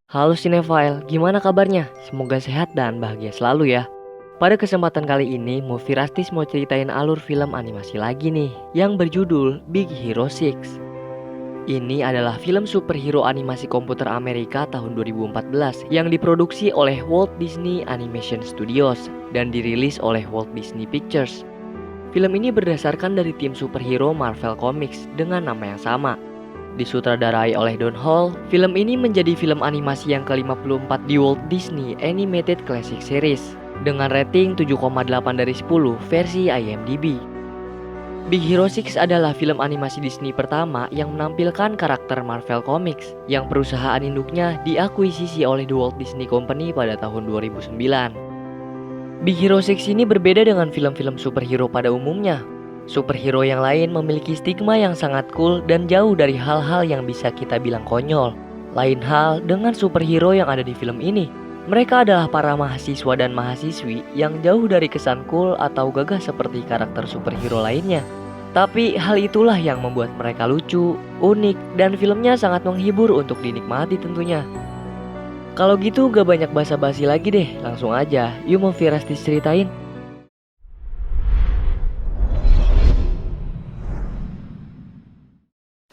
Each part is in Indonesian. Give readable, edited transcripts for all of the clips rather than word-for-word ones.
Halo Cinefile, gimana kabarnya? Semoga sehat dan bahagia selalu ya. Pada kesempatan kali ini, Movie Rastis mau ceritain alur film animasi lagi nih, yang berjudul Big Hero 6. Ini adalah film superhero animasi komputer Amerika tahun 2014 yang diproduksi oleh Walt Disney Animation Studios dan dirilis oleh Walt Disney Pictures. Film ini berdasarkan dari tim superhero Marvel Comics dengan nama yang sama. Disutradarai oleh Don Hall, film ini menjadi film animasi yang ke-54 di Walt Disney Animated Classic Series dengan rating 7,8 dari 10 versi IMDb. Big Hero 6 adalah film animasi Disney pertama yang menampilkan karakter Marvel Comics yang perusahaan induknya diakuisisi oleh The Walt Disney Company pada tahun 2009. Big Hero 6 ini berbeda dengan film-film superhero pada umumnya. Superhero yang lain memiliki stigma yang sangat cool dan jauh dari hal-hal yang bisa kita bilang konyol. Lain hal dengan superhero yang ada di film ini. Mereka adalah para mahasiswa dan mahasiswi yang jauh dari kesan cool atau gagah seperti karakter superhero lainnya. Tapi hal itulah yang membuat mereka lucu, unik, dan filmnya sangat menghibur untuk dinikmati tentunya. Kalau gitu gak banyak basa-basi lagi deh, langsung aja yuk Movie Rastis ceritain.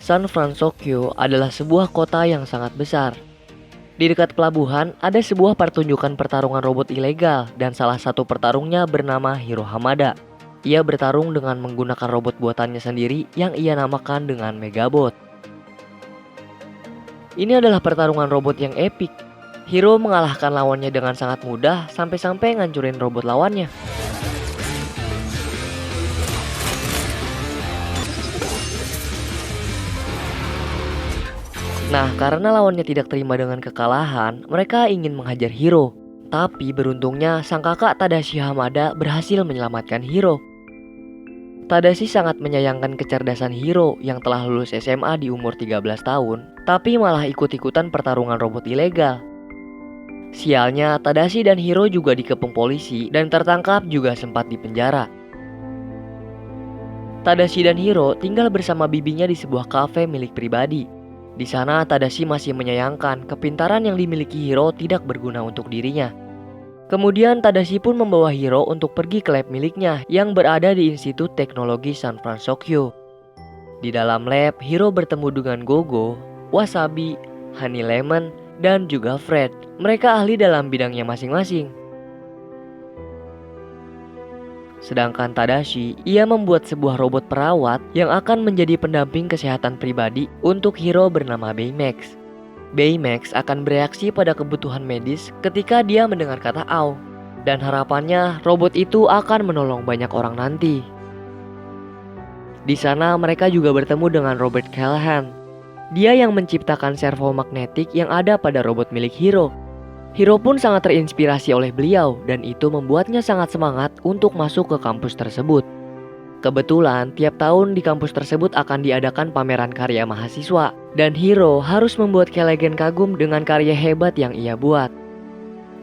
San Francisco adalah sebuah kota yang sangat besar. Di dekat pelabuhan ada sebuah pertunjukan pertarungan robot ilegal dan salah satu petarungnya bernama Hiro Hamada. Ia bertarung dengan menggunakan robot buatannya sendiri yang ia namakan dengan Megabot. Ini adalah pertarungan robot yang epik. Hiro mengalahkan lawannya dengan sangat mudah sampai-sampai ngancurin robot lawannya. Nah, karena lawannya tidak terima dengan kekalahan, mereka ingin menghajar Hiro. Tapi beruntungnya sang kakak Tadashi Hamada berhasil menyelamatkan Hiro. Tadashi sangat menyayangkan kecerdasan Hiro yang telah lulus SMA di umur 13 tahun, tapi malah ikut-ikutan pertarungan robot ilegal. Sialnya, Tadashi dan Hiro juga dikepung polisi dan tertangkap juga sempat dipenjara. Tadashi dan Hiro tinggal bersama bibinya di sebuah kafe milik pribadi. Di sana Tadashi masih menyayangkan kepintaran yang dimiliki Hiro tidak berguna untuk dirinya. Kemudian Tadashi pun membawa Hiro untuk pergi ke lab miliknya yang berada di Institut Teknologi San Francisco. Di dalam lab, Hiro bertemu dengan Gogo, Wasabi, Honey Lemon, dan juga Fred. Mereka ahli dalam bidangnya masing-masing. Sedangkan Tadashi, ia membuat sebuah robot perawat yang akan menjadi pendamping kesehatan pribadi untuk Hiro bernama Baymax. Baymax akan bereaksi pada kebutuhan medis ketika dia mendengar kata "Au", dan harapannya robot itu akan menolong banyak orang nanti. Di sana mereka juga bertemu dengan Robert Callahan. Dia yang menciptakan servo magnetik yang ada pada robot milik Hiro. Hiro pun sangat terinspirasi oleh beliau dan itu membuatnya sangat semangat untuk masuk ke kampus tersebut. Kebetulan tiap tahun di kampus tersebut akan diadakan pameran karya mahasiswa dan Hiro harus membuat Callahan kagum dengan karya hebat yang ia buat.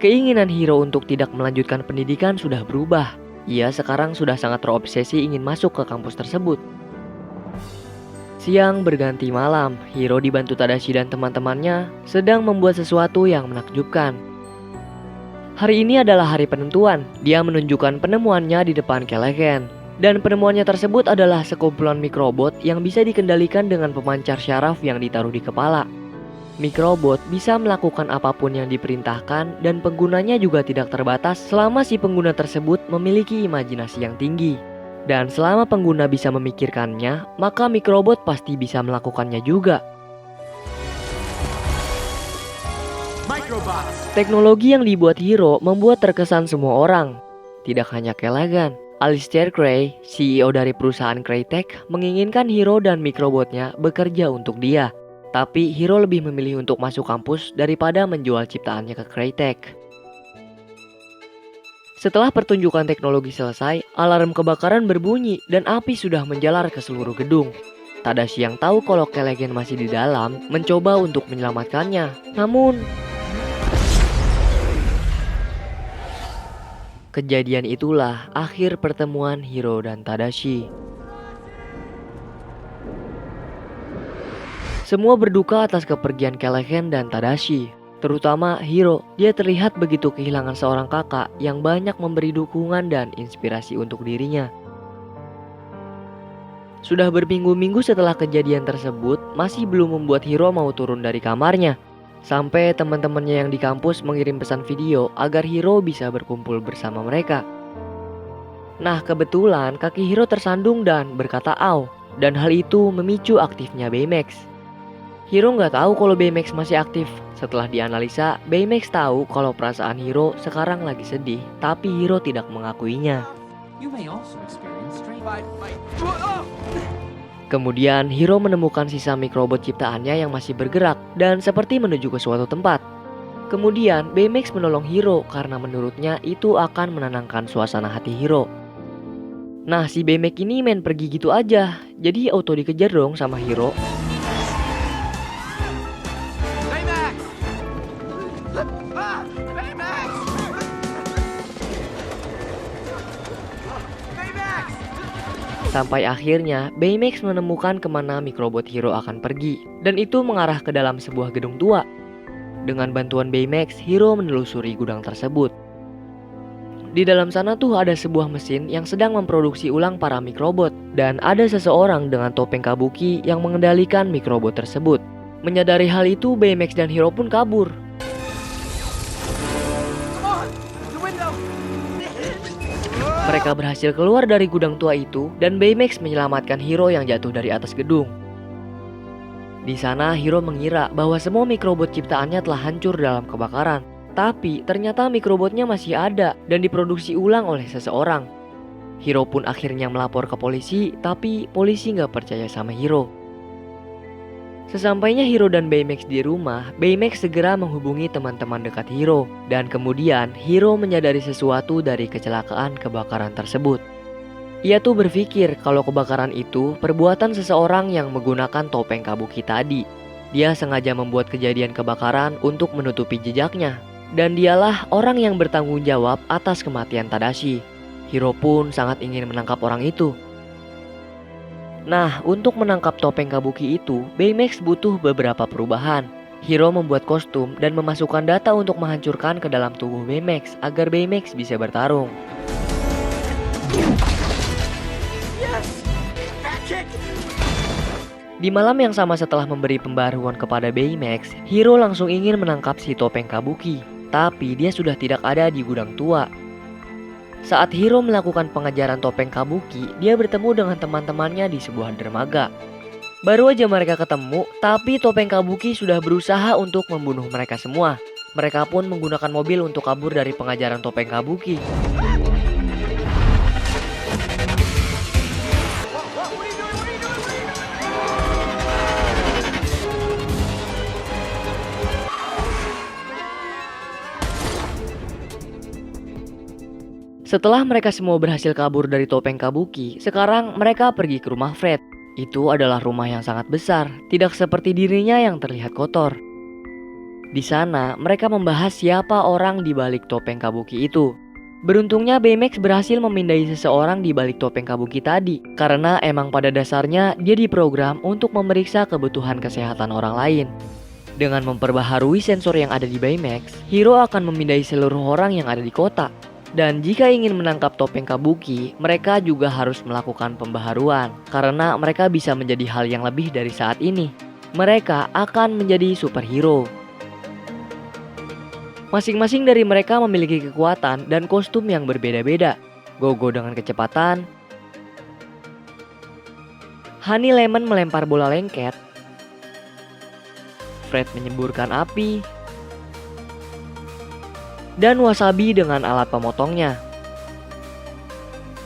Keinginan Hiro untuk tidak melanjutkan pendidikan sudah berubah. Ia sekarang sudah sangat terobsesi ingin masuk ke kampus tersebut. Siang berganti malam, Hiro dibantu Tadashi dan teman-temannya sedang membuat sesuatu yang menakjubkan. Hari ini adalah hari penentuan. Dia menunjukkan penemuannya di depan Callahan. Dan penemuannya tersebut adalah sekumpulan mikrobot yang bisa dikendalikan dengan pemancar syaraf yang ditaruh di kepala. Mikrobot bisa melakukan apapun yang diperintahkan dan penggunanya juga tidak terbatas selama si pengguna tersebut memiliki imajinasi yang tinggi. Dan selama pengguna bisa memikirkannya, maka mikrobot pasti bisa melakukannya juga. Teknologi yang dibuat Hiro membuat terkesan semua orang. Tidak hanya Callahan, Alistair Gray, CEO dari perusahaan Crytek, menginginkan Hiro dan mikrobotnya bekerja untuk dia. Tapi Hiro lebih memilih untuk masuk kampus daripada menjual ciptaannya ke Crytek. Setelah pertunjukan teknologi selesai, alarm kebakaran berbunyi dan api sudah menjalar ke seluruh gedung. Tadashi yang tahu kalau Callahan masih di dalam mencoba untuk menyelamatkannya. Namun, kejadian itulah akhir pertemuan Hiro dan Tadashi. Semua berduka atas kepergian Callahan dan Tadashi. Terutama Hiro, dia terlihat begitu kehilangan seorang kakak yang banyak memberi dukungan dan inspirasi untuk dirinya. Sudah berminggu-minggu setelah kejadian tersebut, masih belum membuat Hiro mau turun dari kamarnya. Sampai teman-temannya yang di kampus mengirim pesan video agar Hiro bisa berkumpul bersama mereka. Nah, kebetulan kaki Hiro tersandung dan berkata "Au", dan hal itu memicu aktifnya Baymax. Hiro nggak tahu kalau Baymax masih aktif. Setelah dianalisa, Baymax tahu kalau perasaan Hiro sekarang lagi sedih, tapi Hiro tidak mengakuinya. Kemudian Hiro menemukan sisa mikrobot ciptaannya yang masih bergerak dan seperti menuju ke suatu tempat. Kemudian Baymax menolong Hiro karena menurutnya itu akan menenangkan suasana hati Hiro. Nah, si Baymax ini main pergi gitu aja, jadi auto dikejar dong sama Hiro. Sampai akhirnya Baymax menemukan kemana mikrobot Hiro akan pergi, dan itu mengarah ke dalam sebuah gedung tua. Dengan bantuan Baymax, Hiro menelusuri gudang tersebut. Di dalam sana tuh ada sebuah mesin yang sedang memproduksi ulang para mikrobot, dan ada seseorang dengan topeng kabuki yang mengendalikan mikrobot tersebut. Menyadari hal itu, Baymax dan Hiro pun kabur. Mereka berhasil keluar dari gudang tua itu dan Baymax menyelamatkan Hiro yang jatuh dari atas gedung. Di sana Hiro mengira bahwa semua mikrobot ciptaannya telah hancur dalam kebakaran. Tapi ternyata mikrobotnya masih ada dan diproduksi ulang oleh seseorang. Hiro pun akhirnya melapor ke polisi, tapi polisi nggak percaya sama Hiro. Sesampainya Hiro dan Baymax di rumah, Baymax segera menghubungi teman-teman dekat Hiro. Dan kemudian Hiro menyadari sesuatu dari kecelakaan kebakaran tersebut. Ia tuh berpikir kalau kebakaran itu perbuatan seseorang yang menggunakan topeng kabuki tadi. Dia sengaja membuat kejadian kebakaran untuk menutupi jejaknya. Dan dialah orang yang bertanggung jawab atas kematian Tadashi. Hiro pun sangat ingin menangkap orang itu. Nah, untuk menangkap topeng kabuki itu, Baymax butuh beberapa perubahan. Hiro membuat kostum dan memasukkan data untuk menghancurkan ke dalam tubuh Baymax agar Baymax bisa bertarung. Di malam yang sama setelah memberi pembaruan kepada Baymax, Hiro langsung ingin menangkap si topeng kabuki. Tapi dia sudah tidak ada di gudang tua. Saat Hiro melakukan pengejaran topeng kabuki, dia bertemu dengan teman-temannya di sebuah dermaga. Baru aja mereka ketemu, tapi topeng kabuki sudah berusaha untuk membunuh mereka semua. Mereka pun menggunakan mobil untuk kabur dari pengajaran topeng kabuki. Setelah mereka semua berhasil kabur dari topeng kabuki, sekarang mereka pergi ke rumah Fred. Itu adalah rumah yang sangat besar, tidak seperti dirinya yang terlihat kotor. Di sana, mereka membahas siapa orang di balik topeng kabuki itu. Beruntungnya Baymax berhasil memindai seseorang di balik topeng kabuki tadi, karena emang pada dasarnya dia diprogram untuk memeriksa kebutuhan kesehatan orang lain. Dengan memperbaharui sensor yang ada di Baymax, Hiro akan memindai seluruh orang yang ada di kota. Dan jika ingin menangkap topeng kabuki, mereka juga harus melakukan pembaharuan karena mereka bisa menjadi hal yang lebih dari saat ini. Mereka akan menjadi superhero. Masing-masing dari mereka memiliki kekuatan dan kostum yang berbeda-beda. Gogo dengan kecepatan, Honey Lemon melempar bola lengket, Fred menyemburkan api, dan Wasabi dengan alat pemotongnya.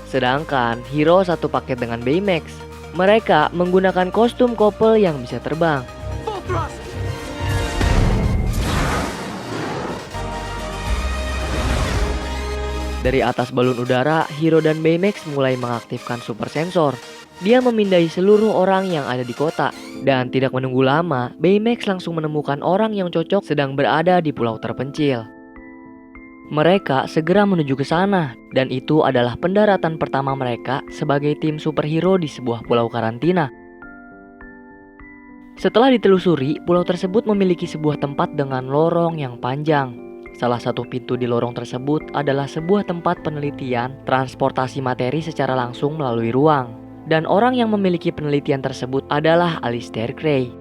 Sedangkan Hiro satu paket dengan Baymax. Mereka menggunakan kostum couple yang bisa terbang. Dari atas balon udara, Hiro dan Baymax mulai mengaktifkan super sensor. Dia memindai seluruh orang yang ada di kota. Dan tidak menunggu lama, Baymax langsung menemukan orang yang cocok sedang berada di pulau terpencil. Mereka segera menuju ke sana, dan itu adalah pendaratan pertama mereka sebagai tim superhero di sebuah pulau karantina. Setelah ditelusuri, pulau tersebut memiliki sebuah tempat dengan lorong yang panjang. Salah satu pintu di lorong tersebut adalah sebuah tempat penelitian transportasi materi secara langsung melalui ruang. Dan orang yang memiliki penelitian tersebut adalah Alistair Gray.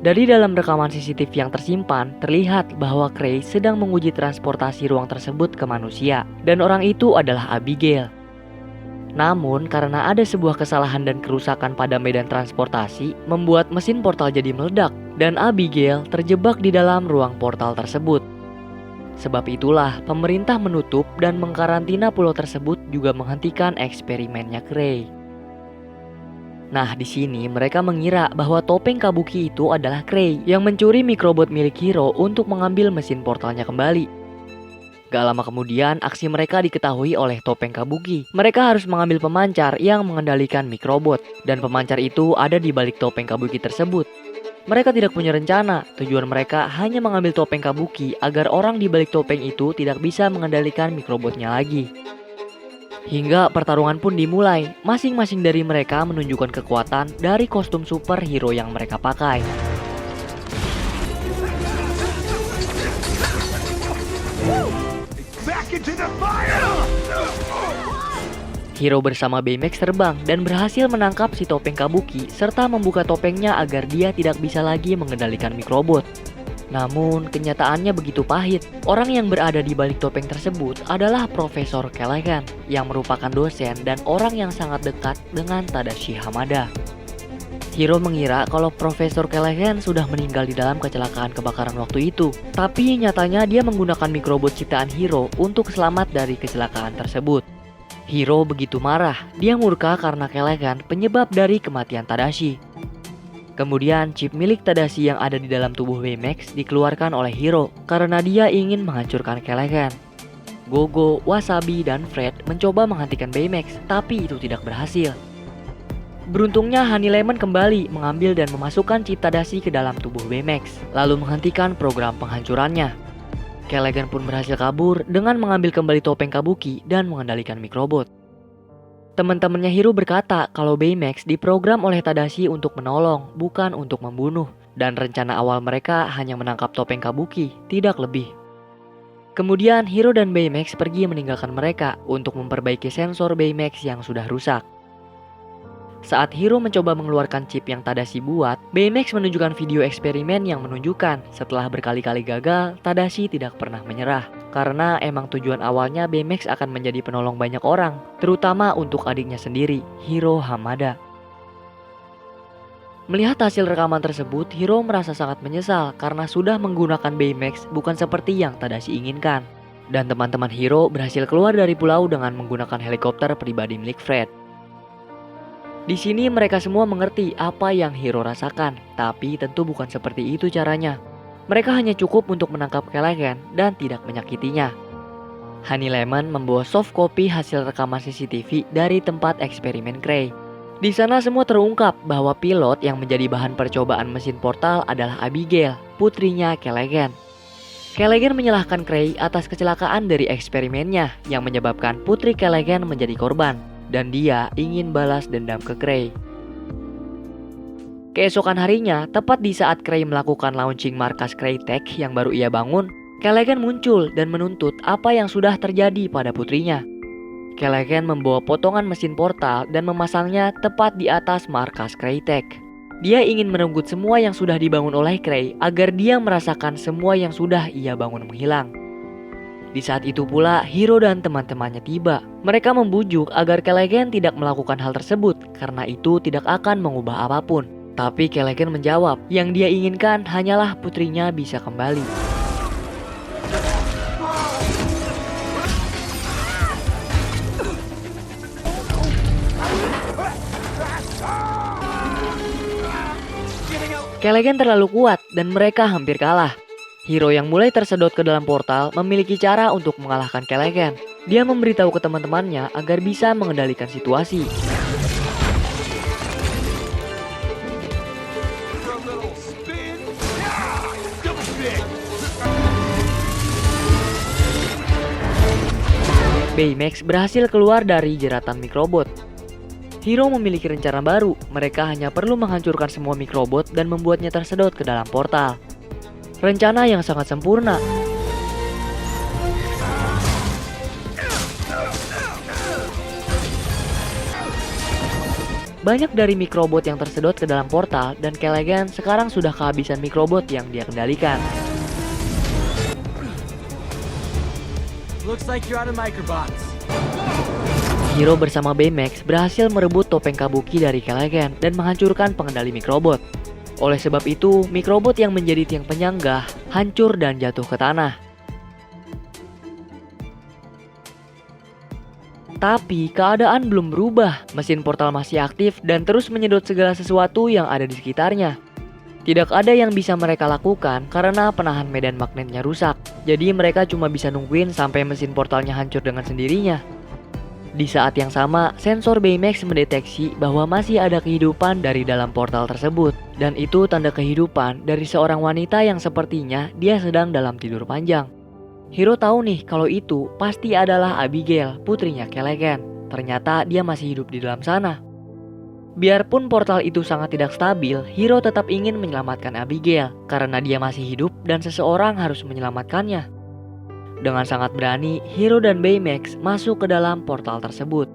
Dari dalam rekaman CCTV yang tersimpan, terlihat bahwa Gray sedang menguji transportasi ruang tersebut ke manusia. Dan orang itu adalah Abigail. Namun, karena ada sebuah kesalahan dan kerusakan pada medan transportasi, membuat mesin portal jadi meledak, dan Abigail terjebak di dalam ruang portal tersebut. Sebab itulah, pemerintah menutup dan mengkarantina pulau tersebut juga menghentikan eksperimennya Gray. Nah, di sini mereka mengira bahwa topeng kabuki itu adalah Gray yang mencuri mikrobot milik Hiro untuk mengambil mesin portalnya kembali. Gak lama kemudian, aksi mereka diketahui oleh topeng kabuki. Mereka harus mengambil pemancar yang mengendalikan mikrobot, dan pemancar itu ada di balik topeng kabuki tersebut. Mereka tidak punya rencana, tujuan mereka hanya mengambil topeng kabuki agar orang di balik topeng itu tidak bisa mengendalikan mikrobotnya lagi. Hingga pertarungan pun dimulai, masing-masing dari mereka menunjukkan kekuatan dari kostum superhero yang mereka pakai. Hiro bersama Baymax terbang dan berhasil menangkap si topeng kabuki serta membuka topengnya agar dia tidak bisa lagi mengendalikan mikrobot. Namun, kenyataannya begitu pahit. Orang yang berada di balik topeng tersebut adalah Profesor Callaghan yang merupakan dosen dan orang yang sangat dekat dengan Tadashi Hamada. Hiro mengira kalau Profesor Callaghan sudah meninggal di dalam kecelakaan kebakaran waktu itu. Tapi nyatanya dia menggunakan mikrobot ciptaan Hiro untuk selamat dari kecelakaan tersebut. Hiro begitu marah, dia murka karena Callaghan penyebab dari kematian Tadashi. Kemudian chip milik Tadashi yang ada di dalam tubuh Baymax dikeluarkan oleh Hiro karena dia ingin menghancurkan Callaghan. Gogo, Wasabi, dan Fred mencoba menghentikan Baymax, tapi itu tidak berhasil. Beruntungnya Honey Lemon kembali mengambil dan memasukkan chip Tadashi ke dalam tubuh Baymax, lalu menghentikan program penghancurannya. Callaghan pun berhasil kabur dengan mengambil kembali topeng kabuki dan mengendalikan mikrobot. Teman-temannya Hiro berkata kalau Baymax diprogram oleh Tadashi untuk menolong, bukan untuk membunuh. Dan rencana awal mereka hanya menangkap topeng kabuki, tidak lebih. Kemudian Hiro dan Baymax pergi meninggalkan mereka untuk memperbaiki sensor Baymax yang sudah rusak. Saat Hiro mencoba mengeluarkan chip yang Tadashi buat, Baymax menunjukkan video eksperimen yang menunjukkan setelah berkali-kali gagal, Tadashi tidak pernah menyerah. Karena emang tujuan awalnya Baymax akan menjadi penolong banyak orang, terutama untuk adiknya sendiri, Hiro Hamada. Melihat hasil rekaman tersebut, Hiro merasa sangat menyesal karena sudah menggunakan Baymax bukan seperti yang Tadashi inginkan. Dan teman-teman Hiro berhasil keluar dari pulau dengan menggunakan helikopter pribadi milik Fred. Di sini mereka semua mengerti apa yang Hiro rasakan, tapi tentu bukan seperti itu caranya. Mereka hanya cukup untuk menangkap Callaghan dan tidak menyakitinya. Honey Lemon membawa soft copy hasil rekaman CCTV dari tempat eksperimen Gray. Di sana semua terungkap bahwa pilot yang menjadi bahan percobaan mesin portal adalah Abigail, putrinya Callaghan. Callaghan menyalahkan Gray atas kecelakaan dari eksperimennya yang menyebabkan putri Callaghan menjadi korban. Dan dia ingin balas dendam ke Gray. Keesokan harinya, tepat di saat Gray melakukan launching markas Crytek yang baru ia bangun, Callaghan muncul dan menuntut apa yang sudah terjadi pada putrinya. Callaghan membawa potongan mesin portal dan memasangnya tepat di atas markas Crytek. Dia ingin merenggut semua yang sudah dibangun oleh Gray agar dia merasakan semua yang sudah ia bangun menghilang. Di saat itu pula, Hiro dan teman-temannya tiba. Mereka membujuk agar Callaghan tidak melakukan hal tersebut karena itu tidak akan mengubah apapun. Tapi Callaghan menjawab, yang dia inginkan hanyalah putrinya bisa kembali. Callaghan terlalu kuat dan mereka hampir kalah. Hiro yang mulai tersedot ke dalam portal memiliki cara untuk mengalahkan Callaghan. Dia memberitahu ke teman-temannya agar bisa mengendalikan situasi. Baymax berhasil keluar dari jeratan mikrobot. Hiro memiliki rencana baru. Mereka hanya perlu menghancurkan semua mikrobot dan membuatnya tersedot ke dalam portal. Rencana yang sangat sempurna. Banyak dari mikrobot yang tersedot ke dalam portal dan Callaghan sekarang sudah kehabisan mikrobot yang dia kendalikan. Looks like you're out of microbots. Hiro bersama Baymax berhasil merebut topeng Kabuki dari Callaghan dan menghancurkan pengendali mikrobot. Oleh sebab itu, mikrobot yang menjadi tiang penyangga hancur dan jatuh ke tanah. Tapi keadaan belum berubah. Mesin portal masih aktif dan terus menyedot segala sesuatu yang ada di sekitarnya. Tidak ada yang bisa mereka lakukan karena penahan medan magnetnya rusak. Jadi mereka cuma bisa nungguin sampai mesin portalnya hancur dengan sendirinya. Di saat yang sama, sensor Baymax mendeteksi bahwa masih ada kehidupan dari dalam portal tersebut. Dan itu tanda kehidupan dari seorang wanita yang sepertinya dia sedang dalam tidur panjang. Hiro tahu nih kalau itu pasti adalah Abigail, putrinya Callaghan. Ternyata dia masih hidup di dalam sana. Biarpun portal itu sangat tidak stabil, Hiro tetap ingin menyelamatkan Abigail karena dia masih hidup dan seseorang harus menyelamatkannya. Dengan sangat berani, Hiro dan Baymax masuk ke dalam portal tersebut.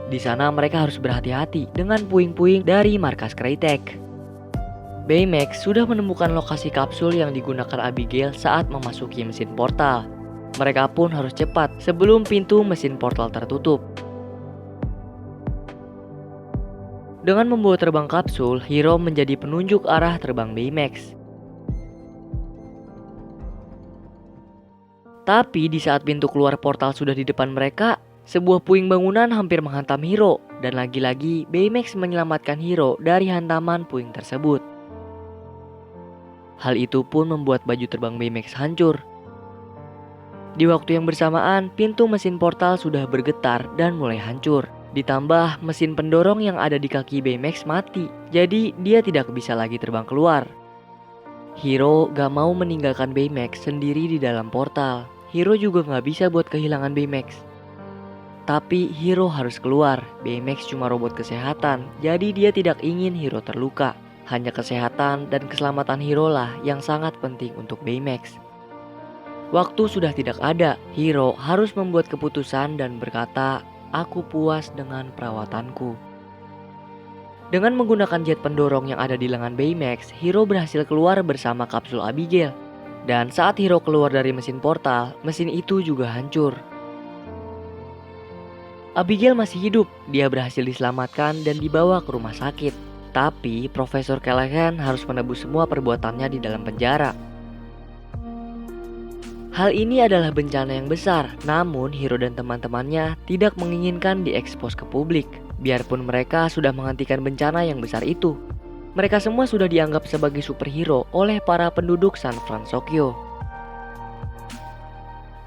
Di sana mereka harus berhati-hati dengan puing-puing dari markas Crytek. Baymax sudah menemukan lokasi kapsul yang digunakan Abigail saat memasuki mesin portal. Mereka pun harus cepat sebelum pintu mesin portal tertutup. Dengan membawa terbang kapsul, Hiro menjadi penunjuk arah terbang Baymax. Tapi di saat pintu keluar portal sudah di depan mereka, sebuah puing bangunan hampir menghantam Hiro. Dan lagi-lagi Baymax menyelamatkan Hiro dari hantaman puing tersebut. Hal itu pun membuat baju terbang Baymax hancur. Di waktu yang bersamaan, pintu mesin portal sudah bergetar dan mulai hancur. Ditambah mesin pendorong yang ada di kaki Baymax mati, jadi dia tidak bisa lagi terbang keluar. Hiro gak mau meninggalkan Baymax sendiri di dalam portal. Hiro juga gak bisa buat kehilangan Baymax. Tapi Hiro harus keluar. Baymax cuma robot kesehatan, jadi dia tidak ingin Hiro terluka. Hanya kesehatan dan keselamatan Hiro lah yang sangat penting untuk Baymax. Waktu sudah tidak ada. Hiro harus membuat keputusan dan berkata, "Aku puas dengan perawatanku." Dengan menggunakan jet pendorong yang ada di lengan Baymax, Hiro berhasil keluar bersama kapsul Abigail. Dan saat Hiro keluar dari mesin portal, mesin itu juga hancur. Abigail masih hidup. Dia berhasil diselamatkan dan dibawa ke rumah sakit. Tapi Profesor Callaghan harus menebus semua perbuatannya di dalam penjara. Hal ini adalah bencana yang besar, namun Hiro dan teman-temannya tidak menginginkan diekspos ke publik. Biarpun mereka sudah menghentikan bencana yang besar itu. Mereka semua sudah dianggap sebagai superhero oleh para penduduk San Francisco.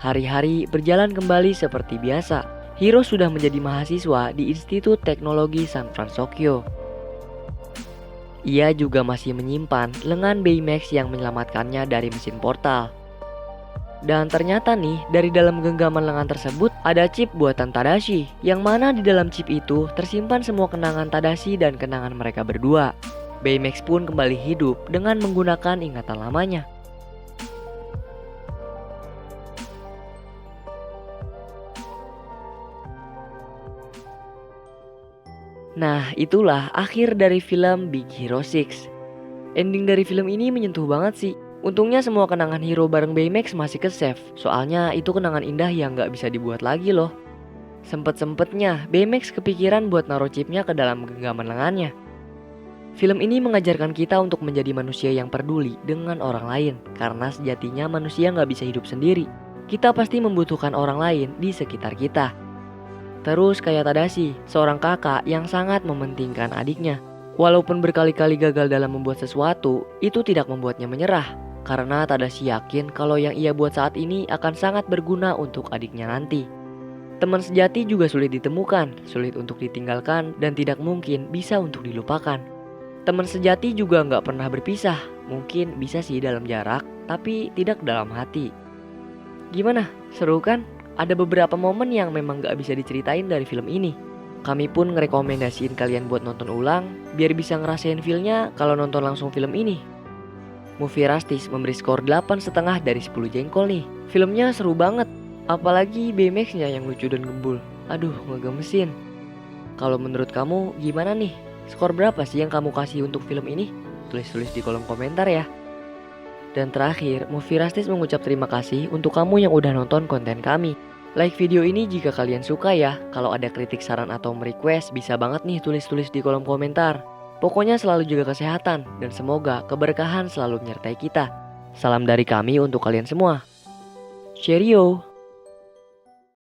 Hari-hari berjalan kembali seperti biasa. Hiro sudah menjadi mahasiswa di Institut Teknologi San Francisco. Ia juga masih menyimpan lengan Baymax yang menyelamatkannya dari mesin portal. Dan ternyata nih, dari dalam genggaman lengan tersebut ada chip buatan Tadashi, yang mana di dalam chip itu tersimpan semua kenangan Tadashi dan kenangan mereka berdua. Baymax pun kembali hidup dengan menggunakan ingatan lamanya. Nah, itulah akhir dari film Big Hero 6. Ending dari film ini menyentuh banget sih. Untungnya semua kenangan Hiro bareng Baymax masih ke-save. Soalnya itu kenangan indah yang gak bisa dibuat lagi loh. Sempet-sempetnya Baymax kepikiran buat naruh chipnya ke dalam genggaman lengannya. Film ini mengajarkan kita untuk menjadi manusia yang peduli dengan orang lain. Karena sejatinya manusia gak bisa hidup sendiri. Kita pasti membutuhkan orang lain di sekitar kita. Terus kayak Tadashi, seorang kakak yang sangat mementingkan adiknya. Walaupun berkali-kali gagal dalam membuat sesuatu, itu tidak membuatnya menyerah. Karena Tadashi yakin kalau yang ia buat saat ini akan sangat berguna untuk adiknya nanti. Teman sejati juga sulit ditemukan, sulit untuk ditinggalkan, dan tidak mungkin bisa untuk dilupakan. Teman sejati juga nggak pernah berpisah. Mungkin bisa sih dalam jarak, tapi tidak dalam hati. Gimana? Seru kan? Ada beberapa momen yang memang gak bisa diceritain dari film ini. Kami pun ngerekomendasiin kalian buat nonton ulang, biar bisa ngerasain feel-nya kalau nonton langsung film ini. Movie Rastis memberi skor 8,5 dari 10 jengkol nih. Filmnya seru banget, apalagi BMX-nya yang lucu dan gembul. Aduh, ngegemesin. Kalau menurut kamu gimana nih? Skor berapa sih yang kamu kasih untuk film ini? Tulis-tulis di kolom komentar ya. Dan terakhir, Movie Rastis mengucap terima kasih untuk kamu yang udah nonton konten kami. Like video ini jika kalian suka ya. Kalau ada kritik, saran, atau request bisa banget nih tulis-tulis di kolom komentar. Pokoknya selalu jaga kesehatan dan semoga keberkahan selalu menyertai kita. Salam dari kami untuk kalian semua. Cheerio!